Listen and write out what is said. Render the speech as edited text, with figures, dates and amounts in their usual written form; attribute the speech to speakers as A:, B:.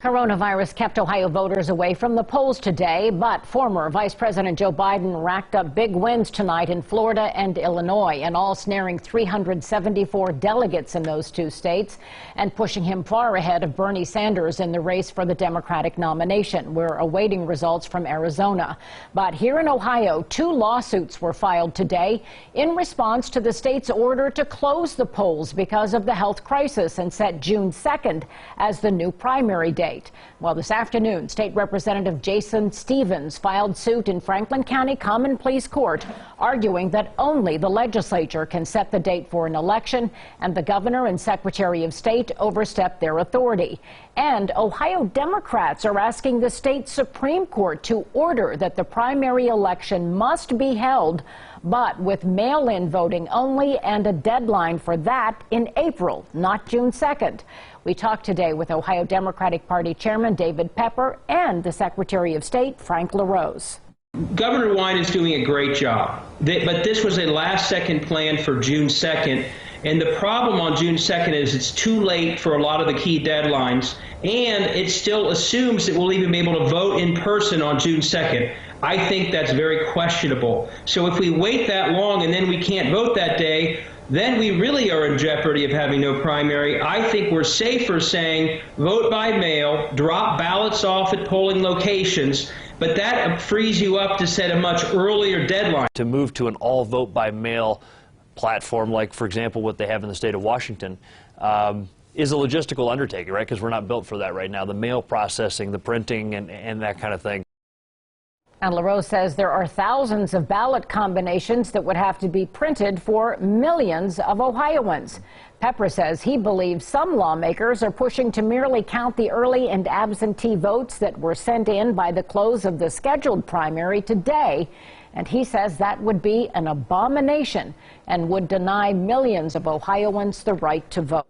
A: Coronavirus kept Ohio voters away from the polls today, but former Vice President Joe Biden racked up big wins tonight in Florida and Illinois, and all snaring 374 delegates in those two states and pushing him far ahead of Bernie Sanders in the race for the Democratic nomination. We're awaiting results from Arizona. But here in Ohio, two lawsuits were filed today in response to the state's order to close the polls because of the health crisis and set June 2nd as the new primary day. Well, this afternoon, State Representative Jason Stephens filed suit in Franklin County Common Pleas Court, arguing that only the legislature can set the date for an election, and the governor and Secretary of State overstepped their authority. And Ohio Democrats are asking the state Supreme Court to order that the primary election must be held, but with mail-in voting only, and a deadline for that in April, not June 2nd. We talked today with Ohio Democratic Party Chairman David Pepper and the Secretary of State, Frank LaRose.
B: Governor DeWine is doing a great job, but this was a last-second plan for June 2nd. And the problem on June 2nd is it's too late for a lot of the key deadlines, and it still assumes that we'll even be able to vote in person on June 2nd. I think that's very questionable. So if we wait that long and then we can't vote that day, then we really are in jeopardy of having no primary. I think we're safer saying vote by mail, drop ballots off at polling locations, but that frees you up to set a much earlier deadline.
C: To move to an all vote by mail platform, like, for example, what they have in the state of Washington, is a logistical undertaking, right? Because we're not built for that right now. The mail processing, the printing, and that kind of thing.
A: And LaRose says there are thousands of ballot combinations that would have to be printed for millions of Ohioans. Pepper says he believes some lawmakers are pushing to merely count the early and absentee votes that were sent in by the close of the scheduled primary today. And he says that would be an abomination and would deny millions of Ohioans the right to vote.